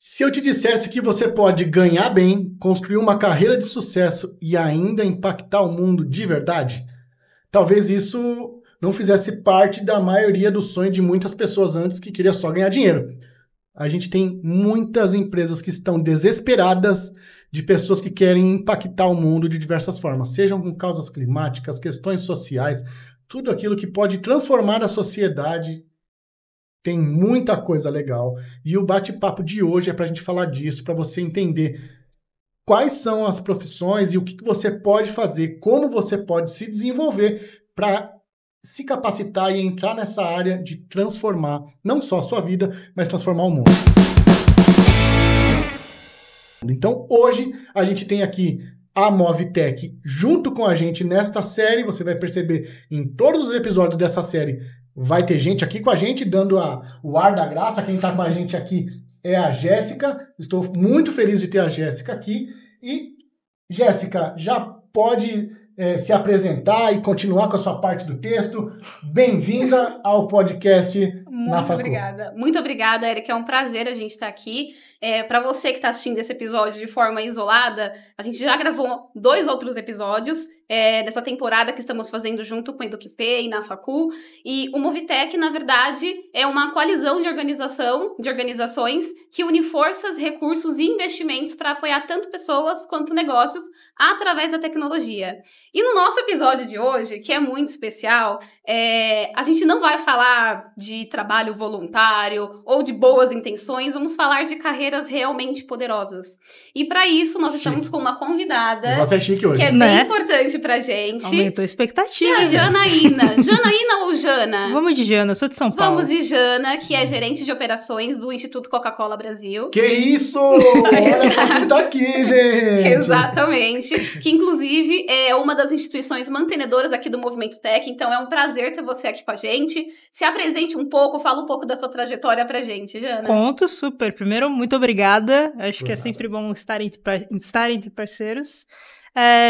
Se eu te dissesse que você pode ganhar bem, construir uma carreira de sucesso e ainda impactar o mundo de verdade, talvez isso não fizesse parte da maioria do sonho de muitas pessoas antes que queria só ganhar dinheiro. A gente tem muitas empresas que estão desesperadas de pessoas que querem impactar o mundo de diversas formas, sejam com causas climáticas, questões sociais, tudo aquilo que pode transformar a sociedade. Tem muita coisa legal. E o bate-papo de hoje é para a gente falar disso, para você entender quais são as profissões e o que você pode fazer, como você pode se desenvolver para se capacitar e entrar nessa área de transformar não só a sua vida, mas transformar o mundo. Então, hoje a gente tem aqui a Movitech junto com a gente nesta série. Você vai perceber em todos os episódios dessa série vai ter gente aqui com a gente, dando o ar da graça. Quem está com a gente aqui é a Jéssica. Estou muito feliz de ter a Jéssica aqui. E, Jéssica, já pode se apresentar e continuar com a sua parte do texto. Bem-vinda ao podcast Na Facu. Muito obrigada, Eric. É um prazer a gente estar aqui. Para você que está assistindo esse episódio de forma isolada, a gente já gravou 2 outros episódios dessa temporada que estamos fazendo junto com a EducPay na Facu. E o Movitech, na verdade, é uma coalizão de organizações que une forças, recursos e investimentos para apoiar tanto pessoas quanto negócios através da tecnologia. E no nosso episódio de hoje, que é muito especial, a gente não vai falar de trabalho voluntário ou de boas intenções, vamos falar de carreiras realmente poderosas. E para isso, nós estamos com uma convidada Você é chique hoje, que é bem importante pra gente. Aumentou a expectativa. Que é a Janaína. Janaína ou Jana? Vamos de Jana, eu sou de São Paulo. Vamos de Jana, que é gerente de operações do Instituto Coca-Cola Brasil. Que isso! Olha só quem tá aqui, gente! Exatamente. Que, inclusive, é uma das instituições mantenedoras aqui do Movimento Tech. Então, é um prazer ter você aqui com a gente. Se apresente um pouco, fala um pouco da sua trajetória pra gente, Jana. Conto super. Primeiro, muito obrigada. Acho que é sempre bom estar entre parceiros.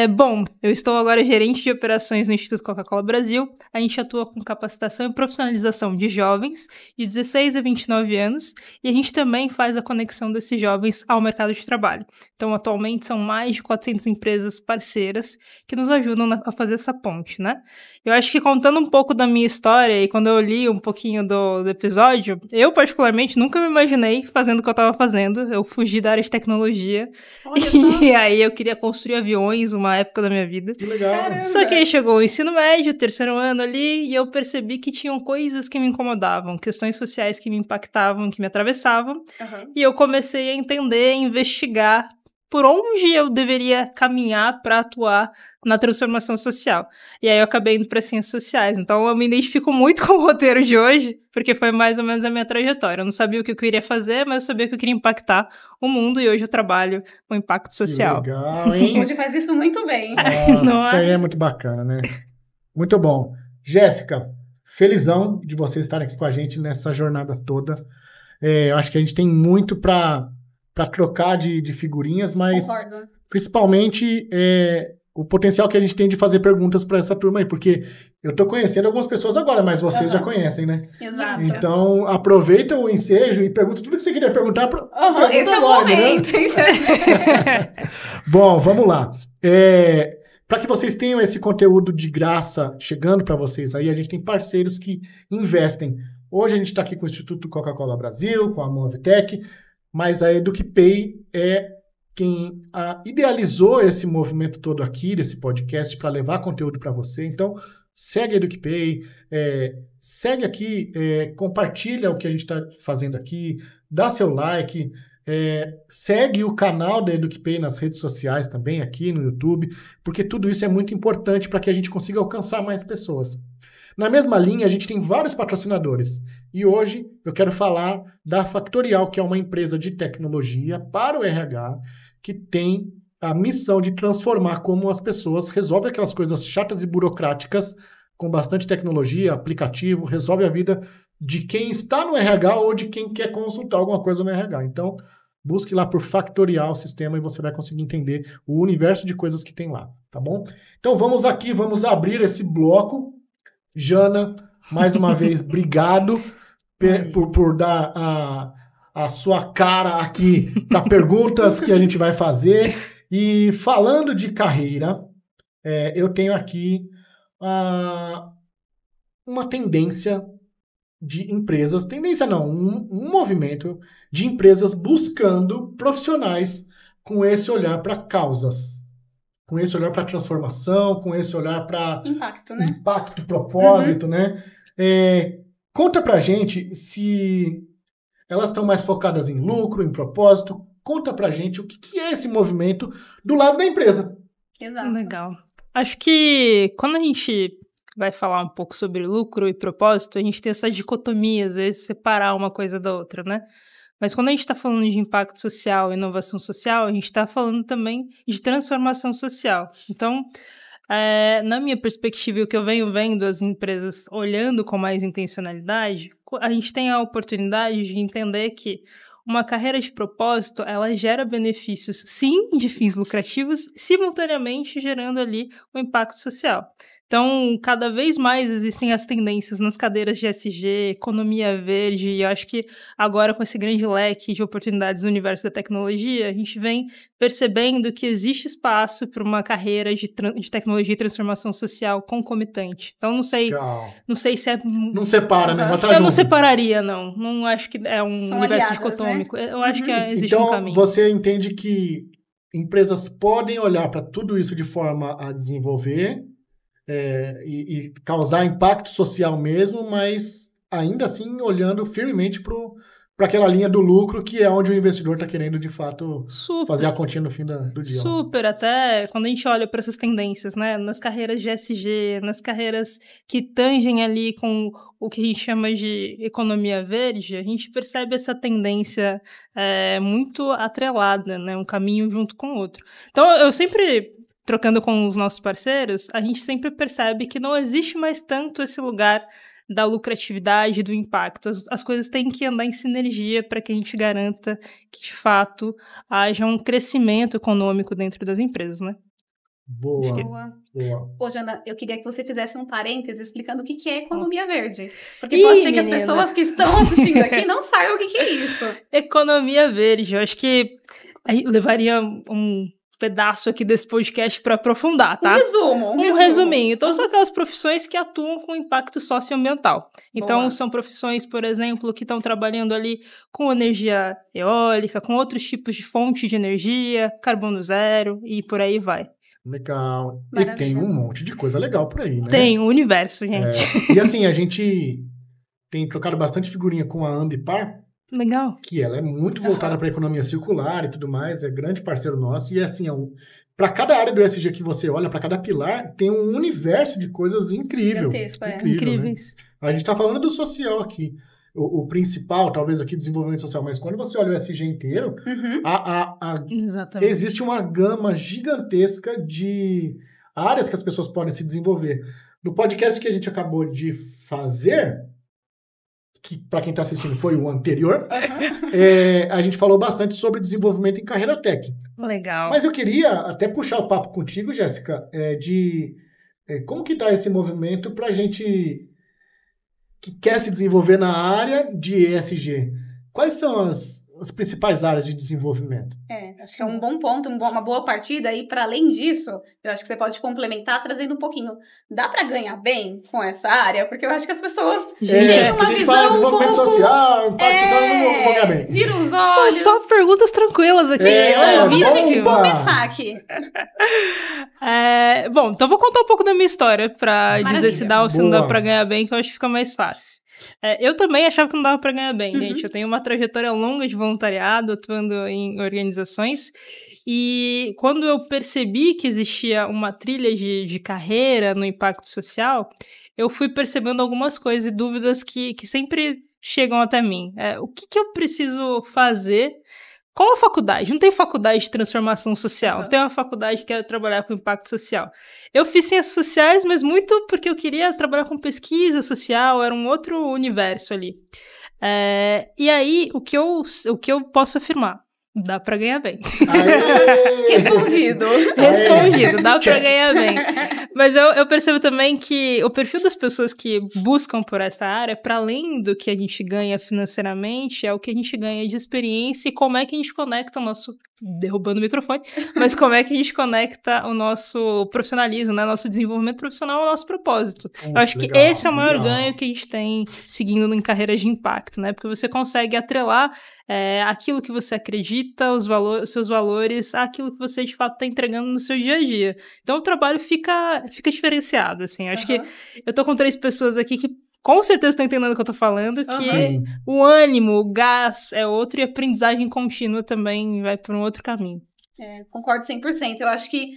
Bom, eu estou agora gerente de operações no Instituto Coca-Cola Brasil. A gente atua com capacitação e profissionalização de jovens de 16 a 29 anos e a gente também faz a conexão desses jovens ao mercado de trabalho. Então, atualmente, são mais de 400 empresas parceiras que nos ajudam a fazer essa ponte, né? Eu acho que contando um pouco da minha história e quando eu li um pouquinho do episódio, eu, particularmente, nunca me imaginei fazendo o que eu estava fazendo. Eu fugi da área de tecnologia. E aí eu queria construir aviões uma época da minha vida. Que legal. Caramba. Só que aí chegou o ensino médio, 3º ano ali, e eu percebi que tinham coisas que me incomodavam, questões sociais que me impactavam, que me atravessavam. Uhum. E eu comecei a entender, investigar por onde eu deveria caminhar para atuar na transformação social. E aí eu acabei indo para ciências sociais. Então eu me identifico muito com o roteiro de hoje, porque foi mais ou menos a minha trajetória. Eu não sabia o que eu queria fazer, mas eu sabia que eu queria impactar o mundo e hoje eu trabalho com impacto social. Que legal, hein? Hoje faz isso muito bem. Nossa, isso aí é muito bacana, né? Muito bom. Jéssica, felizão de você estar aqui com a gente nessa jornada toda. Eu acho que a gente tem muito para trocar de figurinhas, mas Concordo. principalmente o potencial que a gente tem de fazer perguntas para essa turma aí, porque eu tô conhecendo algumas pessoas agora, mas vocês já conhecem, né? Exato. Então, aproveita o ensejo e pergunta tudo que você queria perguntar. Pergunta Esse agora, é o momento. Né? Bom, vamos lá. Para que vocês tenham esse conteúdo de graça chegando para vocês aí, a gente tem parceiros que investem. Hoje a gente está aqui com o Instituto Coca-Cola Brasil, com a Movitech, mas a EducPay é quem idealizou esse movimento todo aqui, desse podcast, para levar conteúdo para você. Então, segue a EducPay, segue aqui, compartilha o que a gente está fazendo aqui, dá seu like, segue o canal da EducPay nas redes sociais também, aqui no YouTube, porque tudo isso é muito importante para que a gente consiga alcançar mais pessoas. Na mesma linha, a gente tem vários patrocinadores. E hoje eu quero falar da Factorial, que é uma empresa de tecnologia para o RH, que tem a missão de transformar como as pessoas resolvem aquelas coisas chatas e burocráticas com bastante tecnologia, aplicativo, resolve a vida de quem está no RH ou de quem quer consultar alguma coisa no RH. Então, busque lá por Factorial o sistema e você vai conseguir entender o universo de coisas que tem lá, tá bom? Então, vamos abrir esse bloco. Jana, mais uma vez, obrigado por dar a sua cara aqui para perguntas que a gente vai fazer. E falando de carreira, eu tenho aqui uma tendência de empresas, tendência não, um movimento de empresas buscando profissionais com esse olhar para causas, com esse olhar para transformação, com esse olhar para impacto, né? Impacto, propósito, né? Conta pra gente se elas estão mais focadas em lucro, em propósito. Conta pra gente o que é esse movimento do lado da empresa. Exato. Legal. Acho que quando a gente vai falar um pouco sobre lucro e propósito, a gente tem essa dicotomia, às vezes, separar uma coisa da outra, né? Mas quando a gente está falando de impacto social e inovação social, a gente está falando também de transformação social. Então, na minha perspectiva, o que eu venho vendo as empresas olhando com mais intencionalidade, a gente tem a oportunidade de entender que uma carreira de propósito, ela gera benefícios, sim, de fins lucrativos, simultaneamente gerando ali um impacto social. Então, cada vez mais existem as tendências nas cadeiras de ESG, economia verde, e eu acho que agora com esse grande leque de oportunidades no universo da tecnologia, a gente vem percebendo que existe espaço para uma carreira de tecnologia e transformação social concomitante. Então, não sei se é... Não separa, né? Mas tá eu junto. não separaria, não. Não acho que é um São universo aliadas, dicotômico. né? Eu acho que existe então, um caminho. Você entende que empresas podem olhar para tudo isso de forma a desenvolver e causar impacto social mesmo, mas ainda assim olhando firmemente para aquela linha do lucro, que é onde o investidor está querendo, de fato, fazer a continha no fim do dia. Super, até quando a gente olha para essas tendências, né, nas carreiras de ESG, nas carreiras que tangem ali com o que a gente chama de economia verde, a gente percebe essa tendência muito atrelada, né, um caminho junto com o outro. Então, eu sempre... Trocando com os nossos parceiros, a gente sempre percebe que não existe mais tanto esse lugar da lucratividade, do impacto. As coisas têm que andar em sinergia para que a gente garanta que, de fato, haja um crescimento econômico dentro das empresas, né? Boa. Ô, Jana, eu queria que você fizesse um parêntese explicando o que é economia verde. Porque pode ser que as pessoas que estão assistindo aqui não saibam o que é isso. Economia verde, eu acho que levaria um pedaço aqui desse podcast para aprofundar, tá? Um resuminho. Então, são aquelas profissões que atuam com impacto socioambiental. Então, são profissões, por exemplo, que estão trabalhando ali com energia eólica, com outros tipos de fonte de energia, carbono zero e por aí vai. Legal. Maravilha. E tem um monte de coisa legal por aí, né? Tem, o universo, gente. E assim, a gente tem trocado bastante figurinha com a Ambipar. Legal. Que ela é muito voltada para a economia circular e tudo mais, é grande parceiro nosso. E assim, para cada área do ESG que você olha, para cada pilar, tem um universo de coisas incrível. Incríveis. Né? A gente está falando do social aqui. O principal, talvez aqui, desenvolvimento social, mas quando você olha o ESG inteiro, existe uma gama gigantesca de áreas que as pessoas podem se desenvolver. No podcast que a gente acabou de fazer, que para quem está assistindo foi o anterior, a gente falou bastante sobre desenvolvimento em carreira tech. Legal. Mas eu queria até puxar o papo contigo, Jéssica, como que está esse movimento para a gente que quer se desenvolver na área de ESG. Quais são as principais áreas de desenvolvimento? Acho que é um bom ponto, uma boa partida. E para além disso, eu acho que você pode complementar trazendo um pouquinho. Dá para ganhar bem com essa área? Porque eu acho que as pessoas têm uma visão. A gente fala desenvolvimento social, impacto social, não vou ganhar bem. Vira os olhos. São só perguntas tranquilas aqui. Vamos começar aqui. Bom, então vou contar um pouco da minha história para dizer se dá ou se não dá para ganhar bem, que eu acho que fica mais fácil. Eu também achava que não dava para ganhar bem, gente. Eu tenho uma trajetória longa de voluntariado, atuando em organizações. E quando eu percebi que existia uma trilha de carreira no impacto social, eu fui percebendo algumas coisas e dúvidas que sempre chegam até mim. O que eu preciso fazer? Qual a faculdade? Não tem faculdade de transformação social. Não tem uma faculdade que quer trabalhar com impacto social. Eu fiz ciências sociais, mas muito porque eu queria trabalhar com pesquisa social, era um outro universo ali. E aí, o que eu posso afirmar? Dá pra ganhar bem. Respondido. Respondido, dá pra ganhar bem. Mas eu percebo também que o perfil das pessoas que buscam por essa área, para além do que a gente ganha financeiramente, é o que a gente ganha de experiência e como é que a gente conecta o nosso... Derrubando o microfone. Mas como é que a gente conecta o nosso profissionalismo, né? Nosso desenvolvimento profissional ao nosso propósito. Eu acho que esse é o maior ganho que a gente tem seguindo em carreiras de impacto, né? Porque você consegue atrelar aquilo que você acredita, os seus valores, aquilo que você de fato está entregando no seu dia a dia. Então o trabalho fica diferenciado, assim. Acho que eu tô com 3 pessoas aqui que com certeza estão entendendo o que eu tô falando, que o ânimo, o gás é outro e a aprendizagem contínua também vai por um outro caminho. Concordo 100%. Eu acho que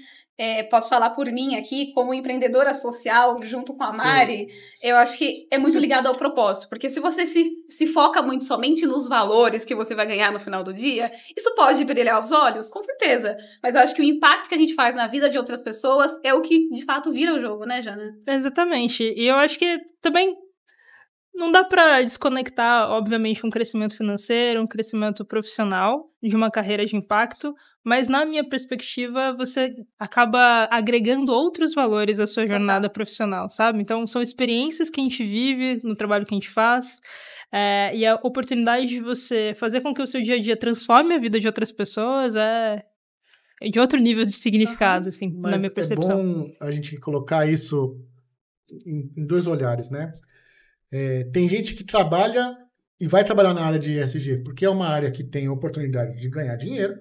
posso falar por mim aqui, como empreendedora social, junto com a Mari, eu acho que é muito ligado ao propósito, porque se você se foca muito somente nos valores que você vai ganhar no final do dia, isso pode brilhar os olhos, com certeza, mas eu acho que o impacto que a gente faz na vida de outras pessoas é o que, de fato, vira o jogo, né, Jana? Exatamente, e eu acho que também não dá pra desconectar, obviamente, um crescimento financeiro, um crescimento profissional de uma carreira de impacto, mas na minha perspectiva, você acaba agregando outros valores à sua jornada profissional, sabe? Então, são experiências que a gente vive no trabalho que a gente faz, e a oportunidade de você fazer com que o seu dia a dia transforme a vida de outras pessoas é de outro nível de significado, assim, na minha percepção. É bom a gente colocar isso em 2 olhares, né? Tem gente que trabalha e vai trabalhar na área de ESG, porque é uma área que tem oportunidade de ganhar dinheiro.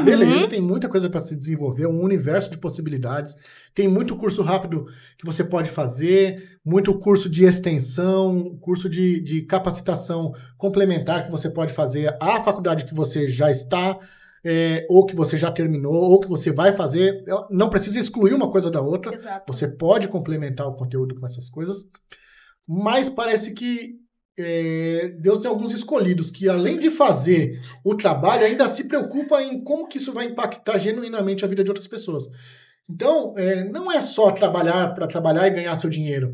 Beleza, tem muita coisa para se desenvolver, um universo de possibilidades. Tem muito curso rápido que você pode fazer, muito curso de extensão, curso de capacitação complementar que você pode fazer à faculdade que você já está, ou que você já terminou, ou que você vai fazer. Não precisa excluir uma coisa da outra. Exato. Você pode complementar o conteúdo com essas coisas. Mas parece que Deus tem alguns escolhidos que, além de fazer o trabalho, ainda se preocupa em como que isso vai impactar genuinamente a vida de outras pessoas. Então, não é só trabalhar para trabalhar e ganhar seu dinheiro.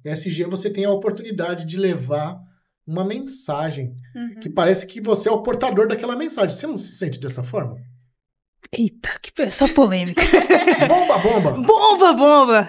ESG, você tem a oportunidade de levar uma mensagem que parece que você é o portador daquela mensagem. Você não se sente dessa forma? Eita, que pessoa polêmica. Bomba!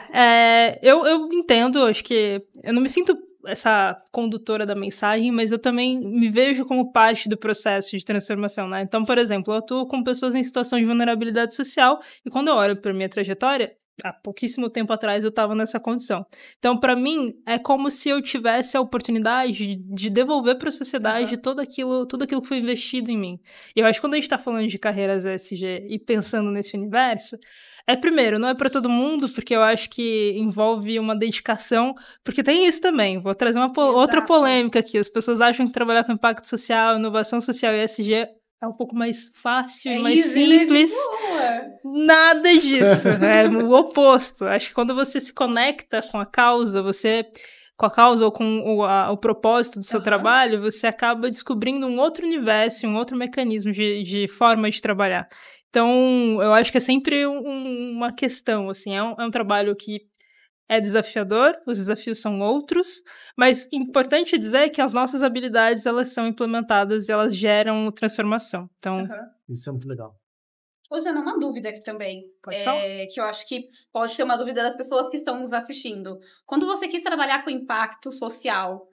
Eu entendo, acho que eu não me sinto essa condutora da mensagem, mas eu também me vejo como parte do processo de transformação, né? Então, por exemplo, eu atuo com pessoas em situação de vulnerabilidade social e quando eu olho para minha trajetória, há pouquíssimo tempo atrás eu estava nessa condição. Então, para mim, é como se eu tivesse a oportunidade de devolver para a sociedade tudo aquilo que foi investido em mim. E eu acho que quando a gente está falando de carreiras ESG e pensando nesse universo, primeiro, não é para todo mundo, porque eu acho que envolve uma dedicação, porque tem isso também. Vou trazer outra polêmica aqui. As pessoas acham que trabalhar com impacto social, inovação social e ESG é um pouco mais fácil, mais simples. Nada disso. É o oposto. Acho que quando você se conecta com a causa, ou com o propósito do seu trabalho, você acaba descobrindo um outro universo, um outro mecanismo de forma de trabalhar. Então, eu acho que é sempre uma questão, assim, é um trabalho que é desafiador, os desafios são outros, mas importante dizer que as nossas habilidades, elas são implementadas e elas geram transformação. Então, isso é muito legal. Ô, Jana, uma dúvida aqui também, Pode falar? que eu acho que pode ser uma dúvida das pessoas que estão nos assistindo. Quando você quis trabalhar com impacto social,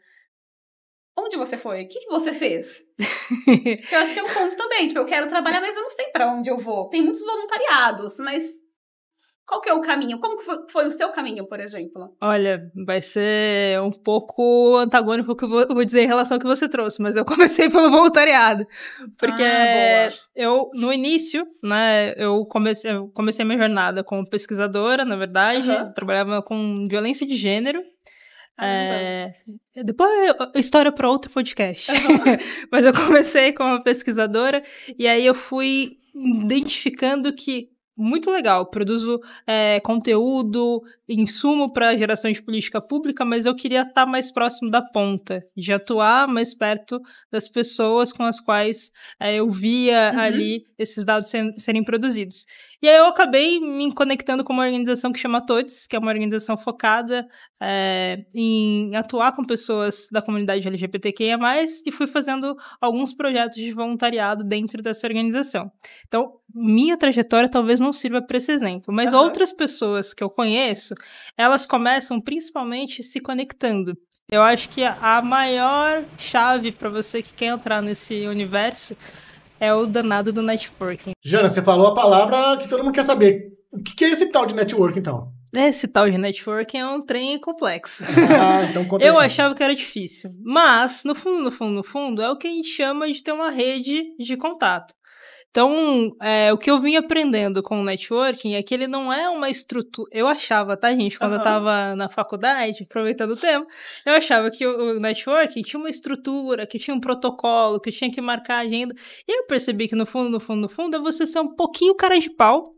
onde você foi? O que você fez? Eu acho que é um ponto também, tipo, eu quero trabalhar, mas eu não sei pra onde eu vou. Tem muitos voluntariados, mas qual que é o caminho? Como que foi o seu caminho, por exemplo? Olha, vai ser um pouco antagônico o que eu vou dizer em relação ao que você trouxe, mas eu comecei pelo voluntariado. Porque eu, no início, né, eu comecei minha jornada como pesquisadora, na verdade, trabalhava com violência de gênero. Depois, história para outro podcast. Mas eu comecei como pesquisadora e aí eu fui identificando que muito legal, produzo conteúdo, insumo para geração de política pública, mas eu queria estar mais próximo da ponta, de atuar mais perto das pessoas com as quais eu via ali esses dados serem produzidos. E aí eu acabei me conectando com uma organização que chama TOTS, que é uma organização focada em atuar com pessoas da comunidade LGBTQIA+, e fui fazendo alguns projetos de voluntariado dentro dessa organização. Então, minha trajetória talvez não sirva para esse exemplo, mas outras pessoas que eu conheço, elas começam principalmente se conectando. Eu acho que a maior chave para você que quer entrar nesse universo é o danado do networking. Jana, você falou a palavra que todo mundo quer saber. O que é esse tal de networking, então? Esse tal de networking é um trem complexo. Então conta Eu aí. achava que era difícil. Mas, no fundo, é o que a gente chama de ter uma rede de contato. Então, o que eu vim aprendendo com o networking é que ele não é uma estrutura... Eu achava, tá, gente? Quando eu tava na faculdade, aproveitando o tempo, eu achava que o networking tinha uma estrutura, que tinha um protocolo, que tinha que marcar a agenda. E eu percebi que no fundo, é você ser um pouquinho cara de pau.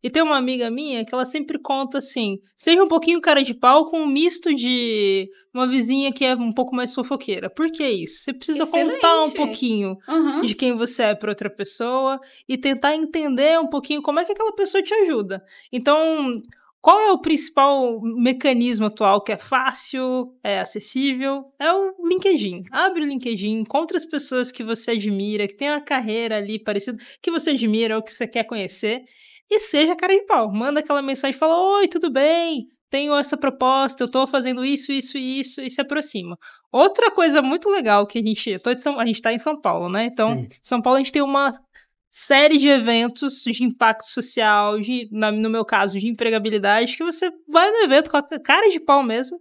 E tem uma amiga minha que ela sempre conta assim, seja um pouquinho cara de pau com um misto de uma vizinha que é um pouco mais fofoqueira. Por que isso? Você precisa contar um pouquinho de quem você é para outra pessoa e tentar entender um pouquinho como é que aquela pessoa te ajuda. Então, qual é o principal mecanismo atual que é fácil, é acessível? É o LinkedIn. Abre o LinkedIn, encontra as pessoas que você admira, que tem uma carreira ali parecida, que você admira ou que você quer conhecer. E seja cara de pau. Manda aquela mensagem e fala, oi, tudo bem? Tenho essa proposta, eu tô fazendo isso, e se aproxima. Outra coisa muito legal que a gente tá em São Paulo, né? Então, em São Paulo a gente tem uma série de eventos de impacto social, no meu caso, de empregabilidade, que você vai no evento com a cara de pau mesmo,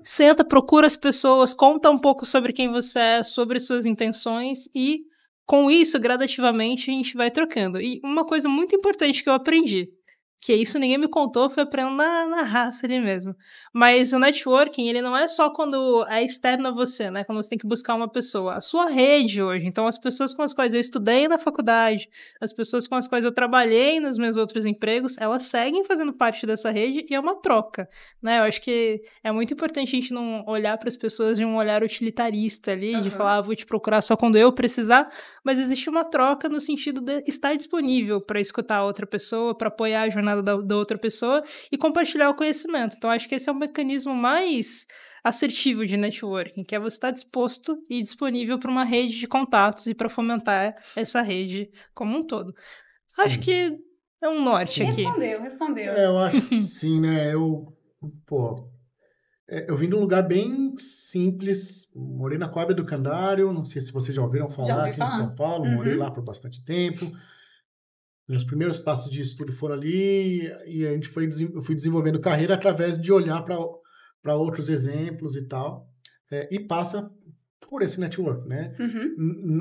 senta, procura as pessoas, conta um pouco sobre quem você é, sobre suas intenções e... Com isso, gradativamente, a gente vai trocando. E uma coisa muito importante que eu aprendi, que isso ninguém me contou, foi aprendendo na raça ali mesmo. Mas o networking, ele não é só quando é externo a você, né? Quando você tem que buscar uma pessoa. A sua rede hoje. Então, as pessoas com as quais eu estudei na faculdade, as pessoas com as quais eu trabalhei nos meus outros empregos, elas seguem fazendo parte dessa rede e é uma troca, né? Eu acho que é muito importante a gente não olhar para as pessoas de um olhar utilitarista ali, de falar, vou te procurar só quando eu precisar, mas existe uma troca no sentido de estar disponível para escutar a outra pessoa, para apoiar a jornada da outra pessoa e compartilhar o conhecimento. Então, acho que esse é o mecanismo mais assertivo de networking, que é você estar disposto e disponível para uma rede de contatos e para fomentar essa rede como um todo. Sim. Acho que é um norte aqui. Respondeu. Eu acho que sim, né? Eu vim de um lugar bem simples, morei na Coab do Candário, não sei se vocês já ouviram falar aqui em São Paulo, morei lá por bastante tempo. Meus primeiros passos de estudo foram ali e eu fui desenvolvendo carreira através de olhar para outros exemplos e tal. E passa por esse network, né?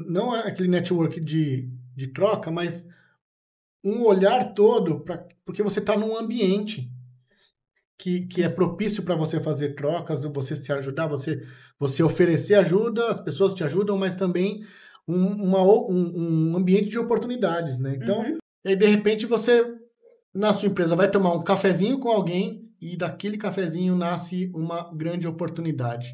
Não é aquele network de troca, mas um olhar todo, porque você está num ambiente que é propício para você fazer trocas, você se ajudar, você oferecer ajuda, as pessoas te ajudam, mas também um ambiente de oportunidades, né? Então, e aí, de repente, você, na sua empresa, vai tomar um cafezinho com alguém e daquele cafezinho nasce uma grande oportunidade.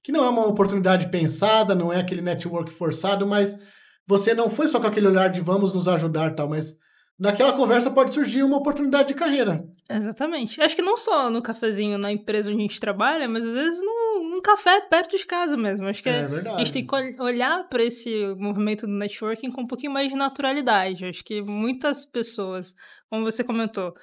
Que não é uma oportunidade pensada, não é aquele network forçado, mas você não foi só com aquele olhar de vamos nos ajudar e tal, mas naquela conversa pode surgir uma oportunidade de carreira. Exatamente. Acho que não só no cafezinho na empresa onde a gente trabalha, mas às vezes num café perto de casa mesmo. Acho que a gente tem que olhar para esse movimento do networking com um pouquinho mais de naturalidade. Acho que muitas pessoas, como você comentou,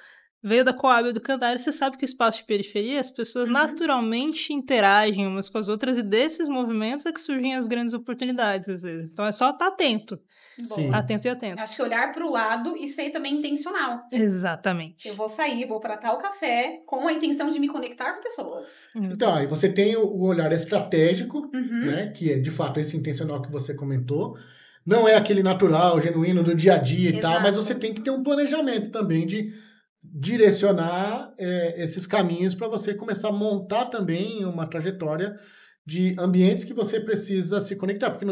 veio da Coab do Candário, você sabe que o espaço de periferia, as pessoas naturalmente interagem umas com as outras e desses movimentos é que surgem as grandes oportunidades, às vezes. Então é só estar atento. Sim. Atento e atento. Acho que olhar para o lado e ser também intencional. Exatamente. Eu vou sair, vou para tal café com a intenção de me conectar com pessoas. Então, aí você tem o olhar estratégico, né, que é de fato esse intencional que você comentou. Não é aquele natural, genuíno do dia a dia e tal, mas você tem que ter um planejamento também de direcionar esses caminhos para você começar a montar também uma trajetória de ambientes que você precisa se conectar. Porque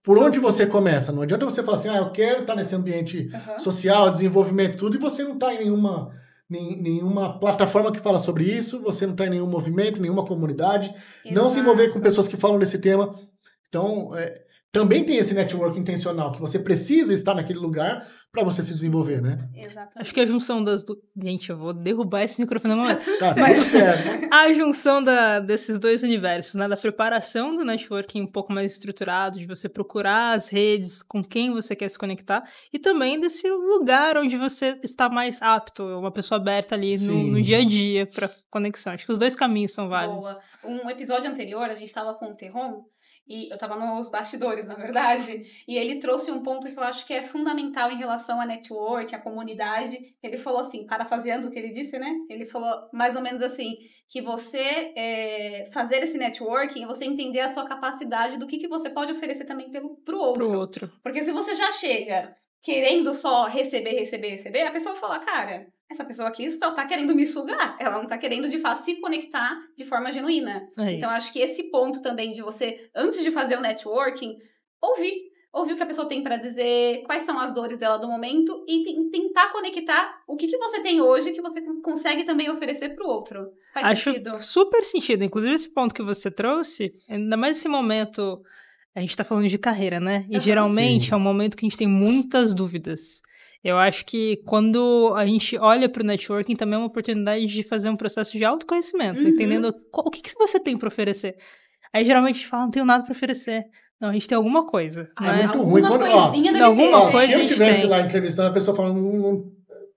por onde você começa? Não adianta você falar assim, eu quero estar nesse ambiente social, desenvolvimento, tudo, e você não está em nenhuma plataforma que fala sobre isso, você não está em nenhum movimento, nenhuma comunidade, não se envolver com pessoas que falam desse tema. Então, também tem esse network intencional, que você precisa estar naquele lugar para você se desenvolver, né? Exatamente. Acho que a junção das... Gente, eu vou derrubar esse microfone no momento. Tá, Mas tudo certo. a junção desses dois universos, né? Da preparação do networking um pouco mais estruturado, de você procurar as redes com quem você quer se conectar, e também desse lugar onde você está mais apto, uma pessoa aberta ali no dia a dia para conexão. Acho que os dois caminhos são válidos. Boa. Um episódio anterior, a gente tava com o Terron, e eu tava nos bastidores, na verdade, e ele trouxe um ponto que eu acho que é fundamental em relação à network, à comunidade. Ele falou assim, parafraseando o que ele disse, né? Ele falou mais ou menos assim, que você fazer esse networking é você entender a sua capacidade do que você pode oferecer também pro outro. Porque se você já chega querendo só receber, a pessoa vai falar, cara, essa pessoa aqui só tá querendo me sugar, ela não tá querendo de fato se conectar de forma genuína. Então acho que esse ponto também de você, antes de fazer o networking, ouvir o que a pessoa tem pra dizer, quais são as dores dela do momento e tentar conectar o que você tem hoje que você consegue também oferecer pro outro. Faz sentido? Acho super sentido. Inclusive esse ponto que você trouxe, ainda mais esse momento... A gente tá falando de carreira, né? E geralmente é um momento que a gente tem muitas dúvidas. Eu acho que quando a gente olha pro networking, também é uma oportunidade de fazer um processo de autoconhecimento, entendendo o que você tem pra oferecer. Aí geralmente a gente fala, não tenho nada pra oferecer. Não, a gente tem alguma coisa. É muito ruim. Se eu estivesse lá entrevistando, a pessoa falando,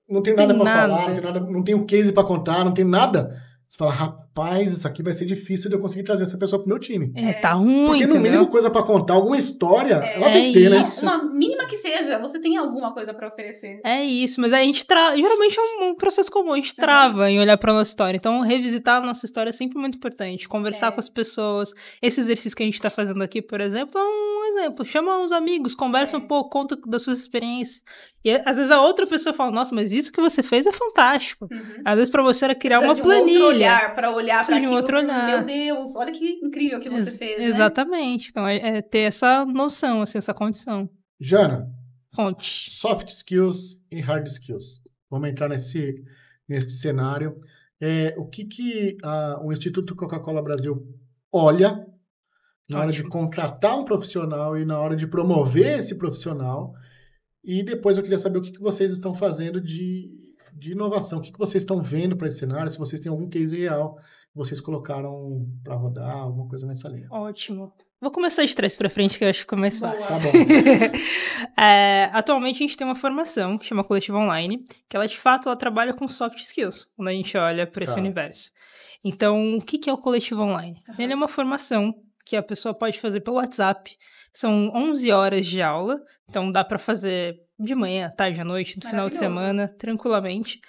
não tenho nada pra falar, não tenho case pra contar, não tenho nada. Você fala, rapaz, isso aqui vai ser difícil de eu conseguir trazer essa pessoa pro meu time. Tá ruim, porque no mínimo coisa pra contar, alguma história, ela tem que ter, isso. Uma mínima que seja, você tem alguma coisa pra oferecer. É isso, mas aí a gente geralmente é um processo comum, a gente trava em olhar pra nossa história. Então, revisitar a nossa história é sempre muito importante. Conversar com as pessoas. Esse exercício que a gente tá fazendo aqui, por exemplo, é um exemplo. Chama uns amigos, conversa um pouco, conta das suas experiências. E às vezes a outra pessoa fala, nossa, mas isso que você fez é fantástico. Às vezes pra você era criar uma planilha. Pra olhar pra aquilo, olhar. Meu Deus, olha que incrível que você fez, Exatamente. Então, é ter essa noção, assim, essa condição. Jana, Conte. Soft skills e hard skills. Vamos entrar nesse cenário. O que o Instituto Coca-Cola Brasil olha na hora de contratar um profissional e na hora de promover esse profissional? E depois eu queria saber o que vocês estão fazendo de inovação. O que vocês estão vendo para esse cenário? Se vocês têm algum case real que vocês colocaram para rodar, alguma coisa nessa linha. Ótimo. Vou começar de trás para frente, que eu acho que ficou mais fácil. Tá bom. Atualmente a gente tem uma formação que chama Coletivo Online, que ela de fato ela trabalha com soft skills, quando a gente olha para esse universo. Então, o que é o Coletivo Online? Ele é uma formação que a pessoa pode fazer pelo WhatsApp. São 11 horas de aula, então dá para fazer de manhã, tarde, à noite, no final de semana, tranquilamente.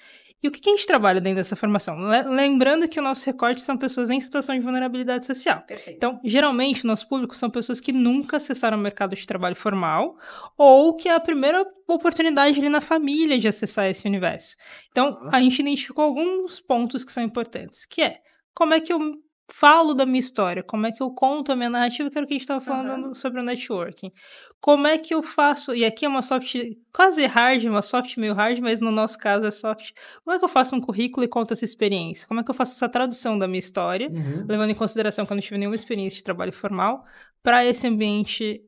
E o que a gente trabalha dentro dessa formação? Lembrando que o nosso recorte são pessoas em situação de vulnerabilidade social. Perfeito. Então, geralmente, o nosso público são pessoas que nunca acessaram o mercado de trabalho formal ou que é a primeira oportunidade ali na família de acessar esse universo. Então, a gente identificou alguns pontos que são importantes, que é como é que eu falo da minha história, como é que eu conto a minha narrativa, que era o que a gente estava falando sobre o networking. Como é que eu faço, e aqui é uma soft, quase hard, uma soft meio hard, mas no nosso caso é soft. Como é que eu faço um currículo e conto essa experiência? Como é que eu faço essa tradução da minha história, levando em consideração que eu não tive nenhuma experiência de trabalho formal, para esse ambiente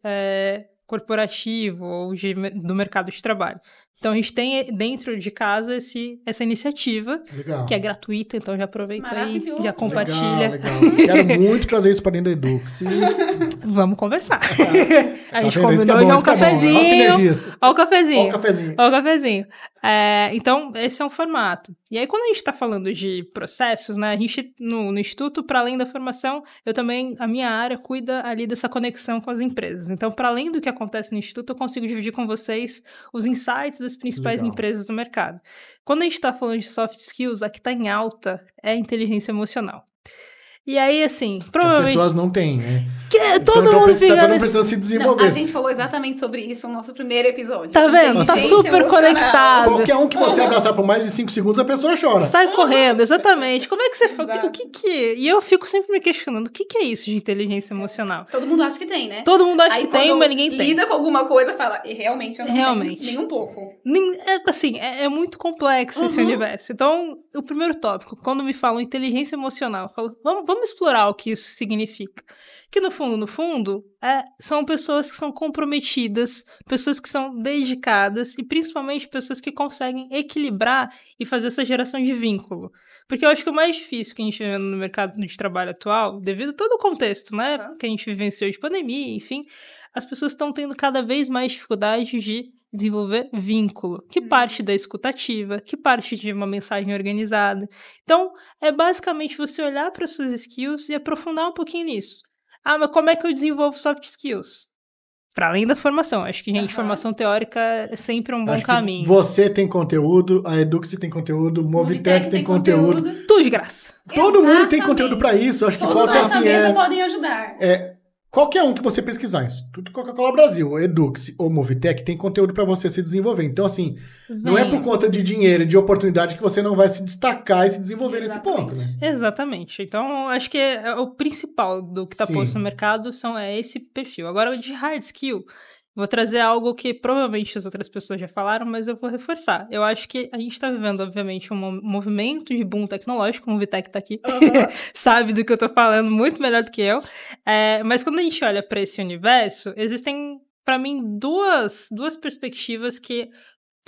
corporativo ou do mercado de trabalho? Então, a gente tem dentro de casa essa iniciativa, que é gratuita, então já aproveita aí, já compartilha. Legal. Quero muito trazer isso para dentro da Edux. Vamos conversar. A gente combinou já um cafezinho. Olha o cafezinho. Então, esse é um formato. E aí, quando a gente está falando de processos, né, a gente, no Instituto, para além da formação, a minha área cuida ali dessa conexão com as empresas. Então, para além do que acontece no Instituto, eu consigo dividir com vocês os insights das principais empresas do mercado. Quando a gente está falando de soft skills, a que está em alta é a inteligência emocional. E aí, assim, provavelmente... As pessoas não têm, né? Todo mundo fica... precisando se desenvolver. Não, a gente falou exatamente sobre isso no nosso primeiro episódio. Tá vendo? Tá super conectado. Qualquer um que você abraçar por mais de 5 segundos, a pessoa chora. Sai correndo, exatamente. Como é que você fala? O que é? E eu fico sempre me questionando, o que é isso de inteligência emocional? Todo mundo acha que tem, né? Todo mundo acha que tem, mas ninguém tem. Lida com alguma coisa, fala, e realmente eu não tenho nem um pouco. Assim, é muito complexo esse universo. Então, o primeiro tópico, quando me falam inteligência emocional, eu falo, vamos vamos explorar o que isso significa. Que no fundo, são pessoas que são comprometidas, pessoas que são dedicadas e principalmente pessoas que conseguem equilibrar e fazer essa geração de vínculo. Porque eu acho que o mais difícil que a gente vê no mercado de trabalho atual, devido a todo o contexto, né, que a gente vivenciou de pandemia, enfim, as pessoas estão tendo cada vez mais dificuldade de desenvolver vínculo, que parte da escutativa, que parte de uma mensagem organizada. Então, é basicamente você olhar para suas skills e aprofundar um pouquinho nisso. Ah, mas como é que eu desenvolvo soft skills? Para além da formação. Acho que, gente, formação teórica é sempre um bom caminho. Você tem conteúdo, a Eduxy tem conteúdo, o Movitec tem conteúdo. Tudo de graça. Todo mundo tem conteúdo para isso. Acho que todos falta nessa mesa podem ajudar. Qualquer um que você pesquisar, Instituto Coca-Cola Brasil, Eduxy ou Movitec, tem conteúdo para você se desenvolver. Então, assim, não é por conta de dinheiro e de oportunidade que você não vai se destacar e se desenvolver nesse ponto, né? Exatamente. Então, acho que é o principal do que está posto no mercado é esse perfil. Agora, de hard skill, vou trazer algo que provavelmente as outras pessoas já falaram, mas eu vou reforçar. Eu acho que a gente está vivendo, obviamente, um movimento de boom tecnológico, o Vitec tá aqui, sabe do que eu tô falando muito melhor do que eu. Mas quando a gente olha para esse universo, existem, para mim, duas perspectivas que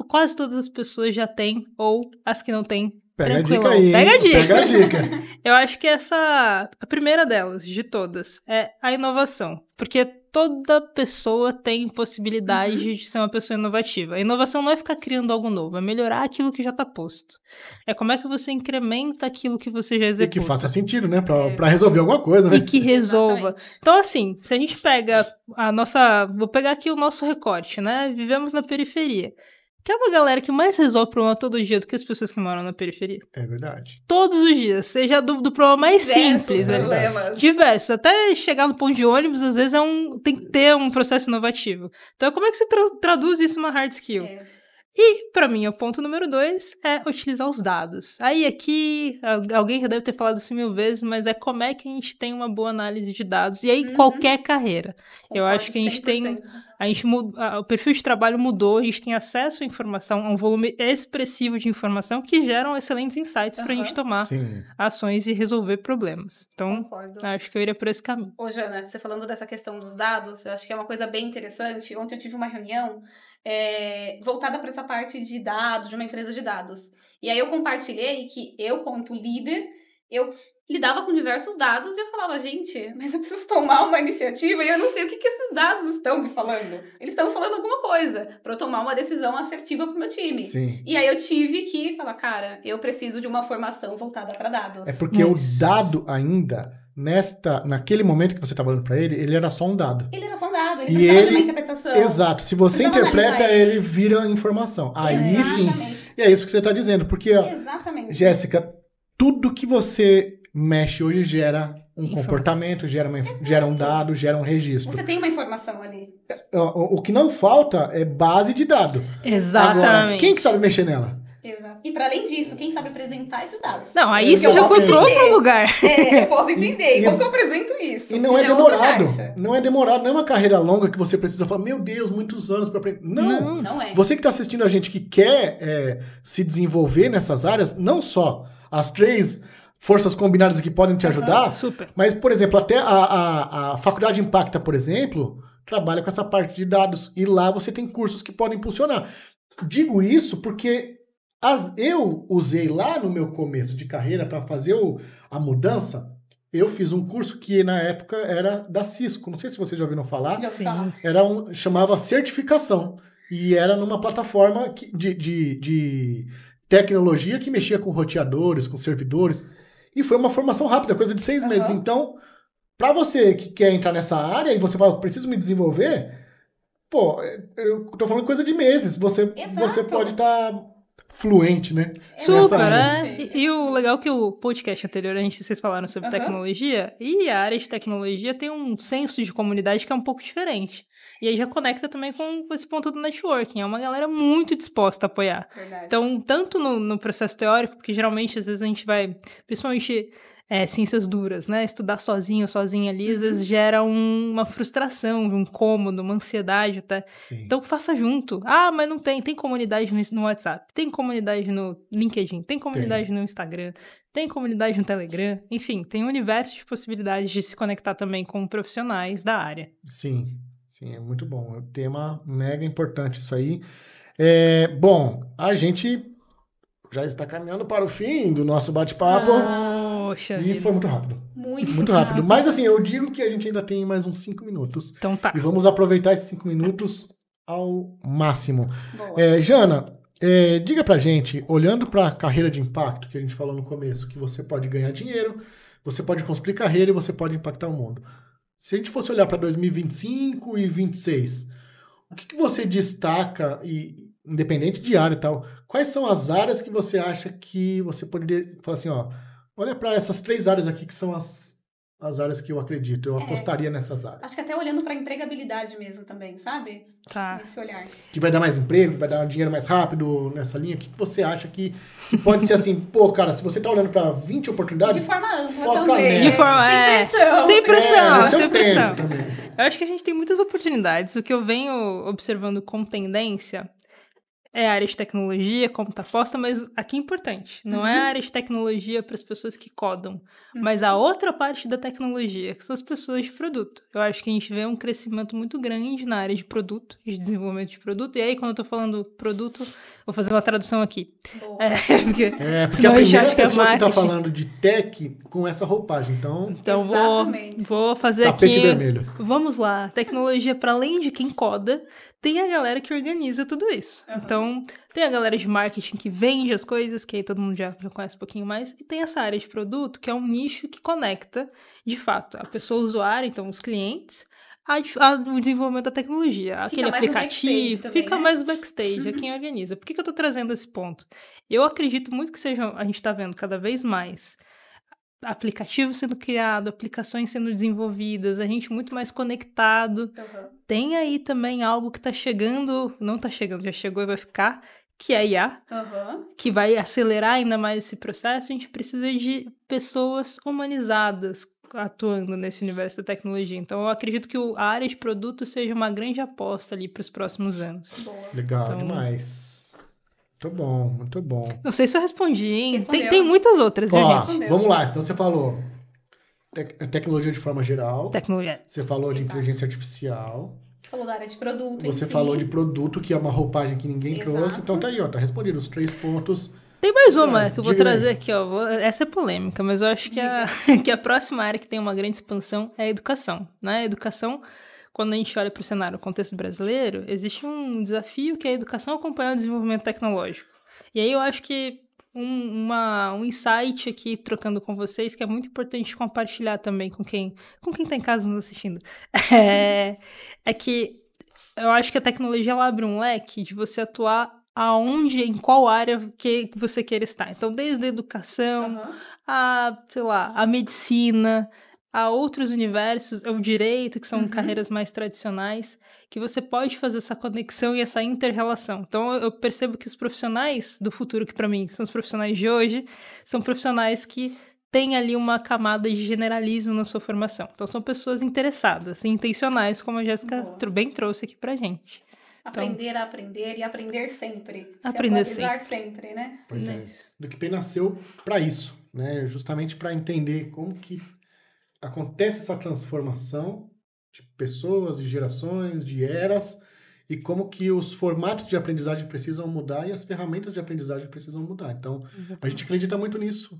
quase todas as pessoas já têm, ou as que não têm, tranquilo. Pega a dica. Eu acho que a primeira delas, de todas, é a inovação. Porque toda pessoa tem possibilidade de ser uma pessoa inovativa. A inovação não é ficar criando algo novo, é melhorar aquilo que já está posto. É como é que você incrementa aquilo que você já executa. E que faça sentido, né? Pra resolver alguma coisa, né? E que resolva. Exatamente. Então, assim, se a gente pega vou pegar aqui o nosso recorte, né? Vivemos na periferia. Que é uma galera que mais resolve problema todo dia do que as pessoas que moram na periferia. É verdade. Todos os dias, seja do problema mais simples. Problemas. Diversos. Até chegar no ponto de ônibus, às vezes tem que ter um processo inovativo. Então, como é que você traduz isso numa hard skill? E, pra mim, o ponto número 2 é utilizar os dados. Aí, aqui, alguém já deve ter falado isso 1000 vezes, mas é como é que a gente tem uma boa análise de dados. E aí, qualquer carreira. Eu acho que a gente 100%. O perfil de trabalho mudou, a gente tem acesso à informação, a um volume expressivo de informação que geram excelentes insights pra gente tomar ações e resolver problemas. Então, acho que eu iria por esse caminho. Ô, Jana, você falando dessa questão dos dados, eu acho que é uma coisa bem interessante. Ontem eu tive uma reunião voltada para essa parte de dados, de uma empresa de dados. E aí eu compartilhei que eu, quanto líder, eu lidava com diversos dados e eu falava, gente, mas eu preciso tomar uma iniciativa e eu não sei o que esses dados estão me falando. Eles estão falando alguma coisa para eu tomar uma decisão assertiva pro meu time. Sim. E aí eu tive que falar, cara, eu preciso de uma formação voltada para dados. É porque o dado ainda... Naquele momento que você estava falando para ele era só um dado. Ele era só um dado, ele precisava de uma interpretação. Exato, se você interpreta, ele vira informação. Aí sim, e é isso que você está dizendo, porque, Jéssica, tudo que você mexe hoje gera um comportamento, gera um dado, gera um registro. Você tem uma informação ali. O que não falta é base de dado. Exatamente. Agora, quem que sabe mexer nela? Exato. E para além disso, quem sabe apresentar esses dados? Não, aí você já foi para outro lugar. Eu posso entender. Como que eu apresento isso? E não é demorado. Não é demorado. Não é uma carreira longa que você precisa falar, meu Deus, muitos anos para aprender. Não é. Você que está assistindo a gente que quer se desenvolver nessas áreas, não só as 3 forças combinadas que podem te ajudar, mas, por exemplo, até a Faculdade Impacta, por exemplo, trabalha com essa parte de dados. E lá você tem cursos que podem impulsionar. Digo isso porque... eu usei lá no meu começo de carreira para fazer a mudança, eu fiz um curso que na época era da Cisco, não sei se vocês já ouviram falar, chamava certificação, e era numa plataforma de tecnologia que mexia com roteadores, com servidores, e foi uma formação rápida, coisa de 6 meses. Então, para você que quer entrar nessa área e você fala, preciso me desenvolver, eu tô falando coisa de meses, você pode estar... fluente, né? Super, né? E o legal é que o podcast anterior, vocês falaram sobre tecnologia, e a área de tecnologia tem um senso de comunidade que é um pouco diferente. E aí já conecta também com esse ponto do networking. É uma galera muito disposta a apoiar. Verdade. Então, tanto no processo teórico, porque geralmente, às vezes, a gente vai... Principalmente ciências duras, né? Estudar sozinho, sozinha ali, às vezes gera uma frustração, um incômodo, uma ansiedade até. Sim. Então faça junto. Ah, mas não tem. Tem comunidade no WhatsApp, tem comunidade no LinkedIn, tem comunidade no Instagram, tem comunidade no Telegram. Enfim, tem um universo de possibilidades de se conectar também com profissionais da área. Sim, é muito bom. É um tema mega importante isso aí. Bom, a gente já está caminhando para o fim do nosso bate-papo. Poxa e vida. foi muito rápido. Muito rápido. Mas assim, eu digo que a gente ainda tem mais uns 5 minutos. Então tá. E vamos aproveitar esses 5 minutos ao máximo. Boa. Jana, diga pra gente, olhando para a carreira de impacto, que a gente falou no começo, que você pode ganhar dinheiro, você pode construir carreira e você pode impactar o mundo. Se a gente fosse olhar para 2025 e 2026, o que você destaca, independente de área e tal, quais são as áreas que você acha que você poderia falar assim, ó, olha para essas 3 áreas aqui que são as áreas que eu acredito, eu apostaria nessas áreas. Acho que até olhando pra empregabilidade mesmo também, sabe? Tá. Esse olhar. Que vai dar mais emprego, que vai dar dinheiro mais rápido nessa linha. O que você acha que pode ser assim, pô, cara, se você tá olhando para 20 oportunidades... De forma ampla foca também. nela. De forma, sem pressão, no seu sem tempo pressão. também. Eu acho que a gente tem muitas oportunidades. O que eu venho observando como tendência é a área de tecnologia, como tá posta, mas aqui é importante. Não é a área de tecnologia para as pessoas que codam, mas a outra parte da tecnologia, que são as pessoas de produto. Eu acho que a gente vê um crescimento muito grande na área de produto, de desenvolvimento de produto. E aí, quando eu tô falando produto, vou fazer uma tradução aqui. Porque a primeira pessoa que tá falando de tech com essa roupagem, então vou fazer tapete aqui. vermelho. Vamos lá. Tecnologia, para além de quem coda, tem a galera que organiza tudo isso. Então, tem a galera de marketing que vende as coisas, que aí todo mundo já conhece um pouquinho mais, e tem essa área de produto, que é um nicho que conecta, de fato, a pessoa usuária, então os clientes, ao desenvolvimento da tecnologia. Aquele aplicativo, fica mais no backstage, é quem organiza. Por que eu tô trazendo esse ponto? Eu acredito muito que a gente tá vendo cada vez mais aplicativos sendo criados, aplicações sendo desenvolvidas, a gente muito mais conectado. Tem aí também algo que tá chegando, não tá chegando, já chegou e vai ficar, que é a IA, que vai acelerar ainda mais esse processo. A gente precisa de pessoas humanizadas atuando nesse universo da tecnologia. Então, eu acredito que a área de produto seja uma grande aposta ali para os próximos anos. Boa. Legal, demais. Muito bom, muito bom. Não sei se eu respondi, hein? Tem muitas outras, gente. Vamos lá. Então, você falou tecnologia de forma geral. Tecnologia. Você falou de inteligência artificial. Falou da área de produto. Você falou de produto, que é uma roupagem que ninguém trouxe. Então, tá aí, ó. Tá respondido os 3 pontos. Tem mais uma que eu vou trazer aqui, ó. Essa é polêmica, mas eu acho que a próxima área que tem uma grande expansão é a educação, né? A educação, quando a gente olha para o cenário, o contexto brasileiro, existe um desafio que é a educação acompanhar o desenvolvimento tecnológico. E aí eu acho que um insight aqui, trocando com vocês, que é muito importante compartilhar também com quem tá em casa nos assistindo, é que eu acho que a tecnologia ela abre um leque de você atuar em qual área que você queira estar. Então, desde a educação, a medicina, a outros universos, o direito, que são carreiras mais tradicionais, que você pode fazer essa conexão e essa inter-relação. Então, eu percebo que os profissionais do futuro, que para mim são os profissionais de hoje, são profissionais que têm ali uma camada de generalismo na sua formação. Então, são pessoas interessadas e intencionais, como a Jéssica bem trouxe aqui pra gente. Aprender a aprender e aprender sempre. Aprender sempre, né? Pois é. Do que nasceu para isso, né? Justamente para entender como que acontece essa transformação de pessoas, de gerações, de eras, e como que os formatos de aprendizagem precisam mudar e as ferramentas de aprendizagem precisam mudar. Então, a gente acredita muito nisso.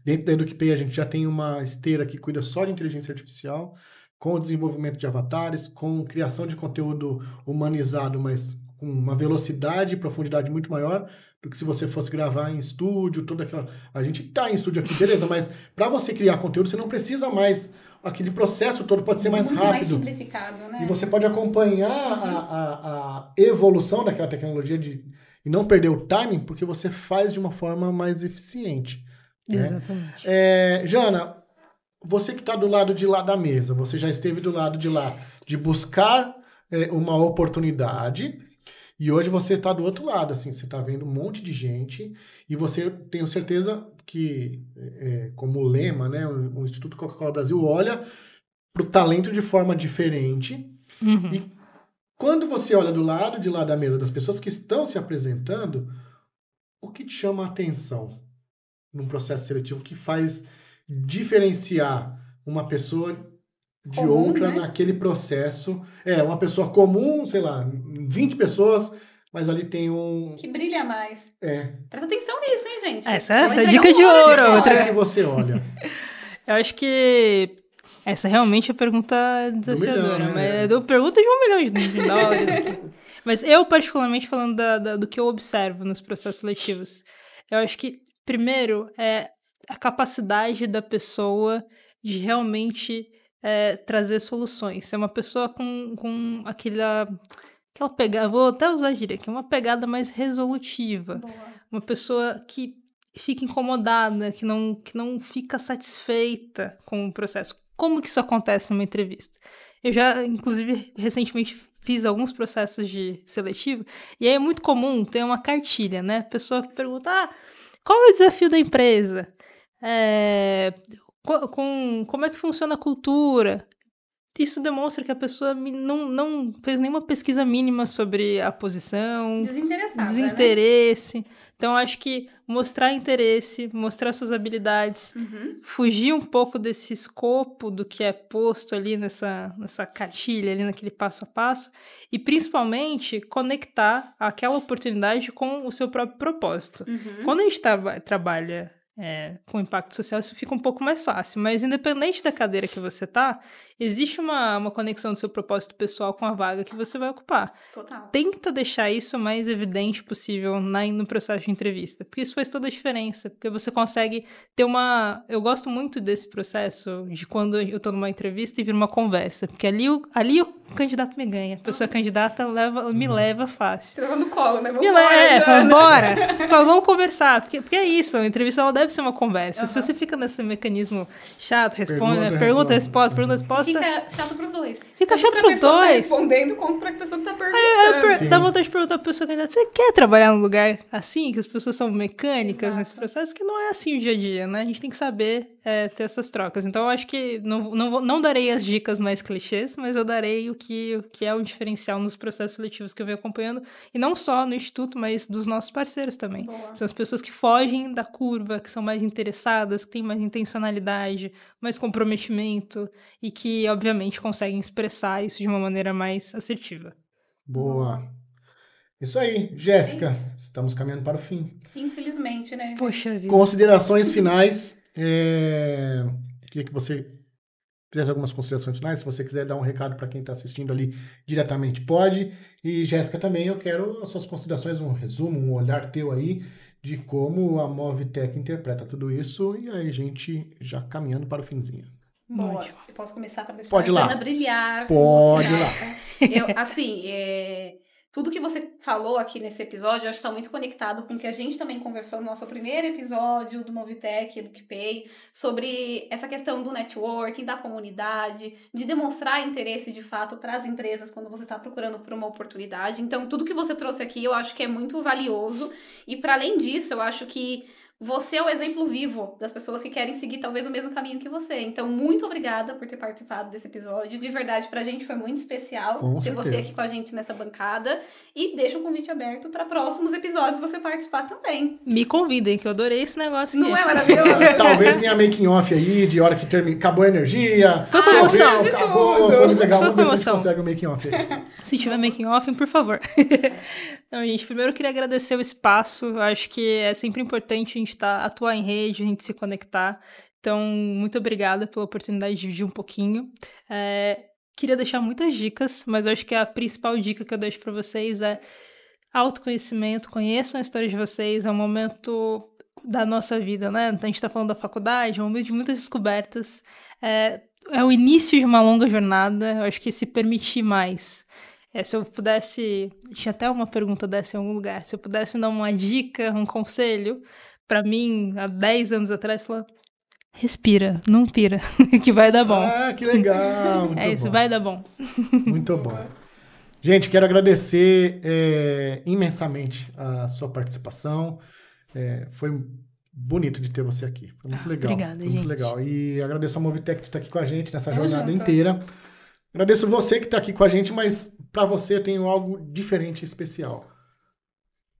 Dentro da EducPay, a gente já tem uma esteira que cuida só de inteligência artificial, com o desenvolvimento de avatares, com criação de conteúdo humanizado, mas com uma velocidade e profundidade muito maior do que se você fosse gravar em estúdio, toda aquela... A gente tá em estúdio aqui, beleza, mas para você criar conteúdo, você não precisa mais... Aquele processo todo pode ser mais muito rápido. Mais simplificado, né? E você pode acompanhar a evolução daquela tecnologia e não perder o timing, porque você faz de uma forma mais eficiente. Exatamente. Né? Jana, você que está do lado de lá da mesa, você já esteve do lado de lá de buscar uma oportunidade E hoje você está do outro lado, assim, você está vendo um monte de gente e você, tenho certeza que, como lema, né, o Instituto Coca-Cola Brasil olha para o talento de forma diferente. Uhum. E quando você olha do lado de lá da mesa das pessoas que estão se apresentando, o que te chama a atenção num processo seletivo que faz diferenciar uma pessoa de Comum, outra, né? naquele processo? Uma pessoa comum, sei lá, 20 pessoas, mas ali tem um... Que brilha mais. Presta atenção nisso, hein, gente? Essa Vamos é a entregar dica um de ouro ouro. aqui, Como ó. é que você olha? Eu acho que essa realmente é a pergunta desafiadora. milhão, né? Mas eu pergunto de $1 milhão de dólares aqui. Mas eu, particularmente, falando do que eu observo nos processos seletivos, eu acho que, primeiro, é a capacidade da pessoa de realmente trazer soluções. Ser uma pessoa com aquela pegada, vou até usar a gíria aqui, uma pegada mais resolutiva. Boa. Uma pessoa que fica incomodada, que não fica satisfeita com o processo. Como que isso acontece numa entrevista? Eu já, inclusive, recentemente fiz alguns processos de seletivo, e aí é muito comum ter uma cartilha, né? A pessoa pergunta, qual é o desafio da empresa? Como é que funciona a cultura? Isso demonstra que a pessoa não fez nenhuma pesquisa mínima sobre a posição, Desinteressada, desinteresse. Né? Então, acho que mostrar interesse, mostrar suas habilidades, fugir um pouco desse escopo do que é posto ali nessa cartilha, ali naquele passo a passo, e principalmente conectar aquela oportunidade com o seu próprio propósito. Quando a gente trabalha com impacto social, isso fica um pouco mais fácil, mas independente da cadeira que você tá, existe uma conexão do seu propósito pessoal com a vaga que você vai ocupar. Total. Tenta deixar isso o mais evidente possível no processo de entrevista, porque isso faz toda a diferença, porque você consegue ter eu gosto muito desse processo de quando eu tô numa entrevista e vira uma conversa, porque ali o candidato me ganha, a pessoa candidata me leva fácil. Você leva no colo, né? Bora! Vamos conversar, porque é isso, a entrevista ela deve ser uma conversa. Se você fica nesse mecanismo chato, pergunta, resposta. Fica chato pros dois. Fica chato pros dois. Tá respondendo como pra pessoa que tá perguntando. Dá vontade de perguntar pra pessoa candidata, você quer trabalhar num lugar assim, que as pessoas são mecânicas nesse processo? Que não é assim o dia a dia, né? A gente tem que saber ter essas trocas. Então, eu acho que não darei as dicas mais clichês, mas eu darei o que é o diferencial nos processos seletivos que eu venho acompanhando, e não só no Instituto, mas dos nossos parceiros também. Boa. São as pessoas que fogem da curva, que são mais interessadas, que têm mais intencionalidade, mais comprometimento, e que, obviamente, conseguem expressar isso de uma maneira mais assertiva. Boa. Isso aí. Jéssica, estamos caminhando para o fim. Infelizmente, né? Poxa vida. Considerações finais. Queria que você fizesse algumas considerações finais. Se você quiser dar um recado para quem está assistindo ali diretamente, pode. E, Jéssica, também eu quero as suas considerações, um resumo, um olhar teu aí de como a Movitec interpreta tudo isso. E aí, a gente já caminhando para o finzinho. Boa. Ótimo. Eu posso começar para deixar Pode a lá. Jana brilhar. Pode lá. Tudo que você falou aqui nesse episódio, eu acho que está muito conectado com o que a gente também conversou no nosso primeiro episódio do Movitec, do QPay, sobre essa questão do networking, da comunidade, de demonstrar interesse de fato para as empresas quando você está procurando por uma oportunidade. Então, tudo que você trouxe aqui eu acho que é muito valioso. E, para além disso, eu acho que você é o exemplo vivo das pessoas que querem seguir talvez o mesmo caminho que você. Então, muito obrigada por ter participado desse episódio. De verdade, pra gente foi muito especial ter você aqui com a gente nessa bancada. E deixa um convite aberto para próximos episódios você participar também. Me convidem, que eu adorei esse negócio aqui. Não é maravilhoso? Talvez tenha making off aí, de hora que acabou a energia. Foi com emoção. Acabou, foi muito legal. Foi Vamos ver com se a gente emoção. consegue o making off aí. Se tiver making off, por favor. Então, gente, primeiro eu queria agradecer o espaço. Eu acho que é sempre importante a gente atuar em rede, a gente se conectar. Então, muito obrigada pela oportunidade de dividir um pouquinho. Queria deixar muitas dicas, mas eu acho que a principal dica que eu deixo para vocês é autoconhecimento. Conheçam a história de vocês, é um momento da nossa vida, né? Então, a gente está falando da faculdade, é um momento de muitas descobertas. É o início de uma longa jornada, eu acho que se permitir mais. Se eu pudesse... Tinha até uma pergunta dessa em algum lugar. Se eu pudesse me dar uma dica, um conselho, pra mim, há 10 anos atrás, falar... Respira, não pira, que vai dar bom. Ah, que legal. Muito isso, bom. vai dar bom. Muito bom. Gente, quero agradecer imensamente a sua participação. Foi bonito de ter você aqui. Foi muito legal. Obrigada, foi gente. muito legal. E agradeço a Movitec de estar aqui com a gente nessa jornada junto. inteira. Agradeço você que está aqui com a gente, mas para você eu tenho algo diferente e especial.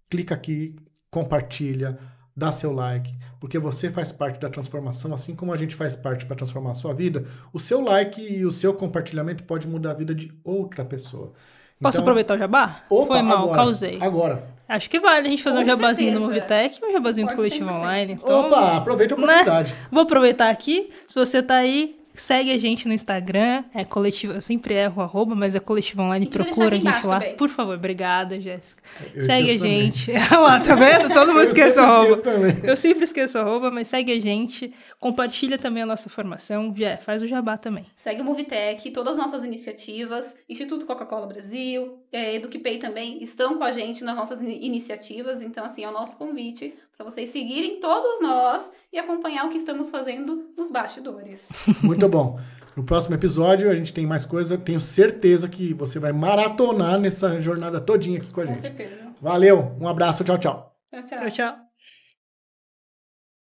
Clica aqui, compartilha, dá seu like, porque você faz parte da transformação, assim como a gente faz parte para transformar a sua vida. O seu like e o seu compartilhamento pode mudar a vida de outra pessoa. Posso aproveitar o jabá? Opa, Foi mal, agora, causei. Agora. Acho que vale a gente fazer Com um jabazinho certeza. do Movitec e um jabazinho do Coletivo 100%. Online. Então, Opa, aproveita a oportunidade. vou aproveitar aqui. Se você tá aí, segue a gente no Instagram. É coletivo, eu sempre erro o arroba, mas é Coletivo Online. E tu vai Procura a deixar aqui gente lá. embaixo também. Por favor, obrigada, Jéssica. Eu Segue a esqueço também. gente. Olha lá, tá vendo? Todo mundo Eu esquece o sempre arroba. esqueço também. Eu sempre esqueço o arroba, mas segue a gente. Compartilha também a nossa formação. Faz o jabá também. Segue o Movitec, todas as nossas iniciativas, Instituto Coca-Cola Brasil, EduquePay também estão com a gente nas nossas iniciativas. Então, assim, é o nosso convite para vocês seguirem todos nós e acompanhar o que estamos fazendo nos bastidores. Muito bom. No próximo episódio a gente tem mais coisa. Tenho certeza que você vai maratonar nessa jornada todinha aqui com a Com gente. certeza. Valeu, um abraço, tchau, tchau. Tchau, tchau. Tchau, tchau.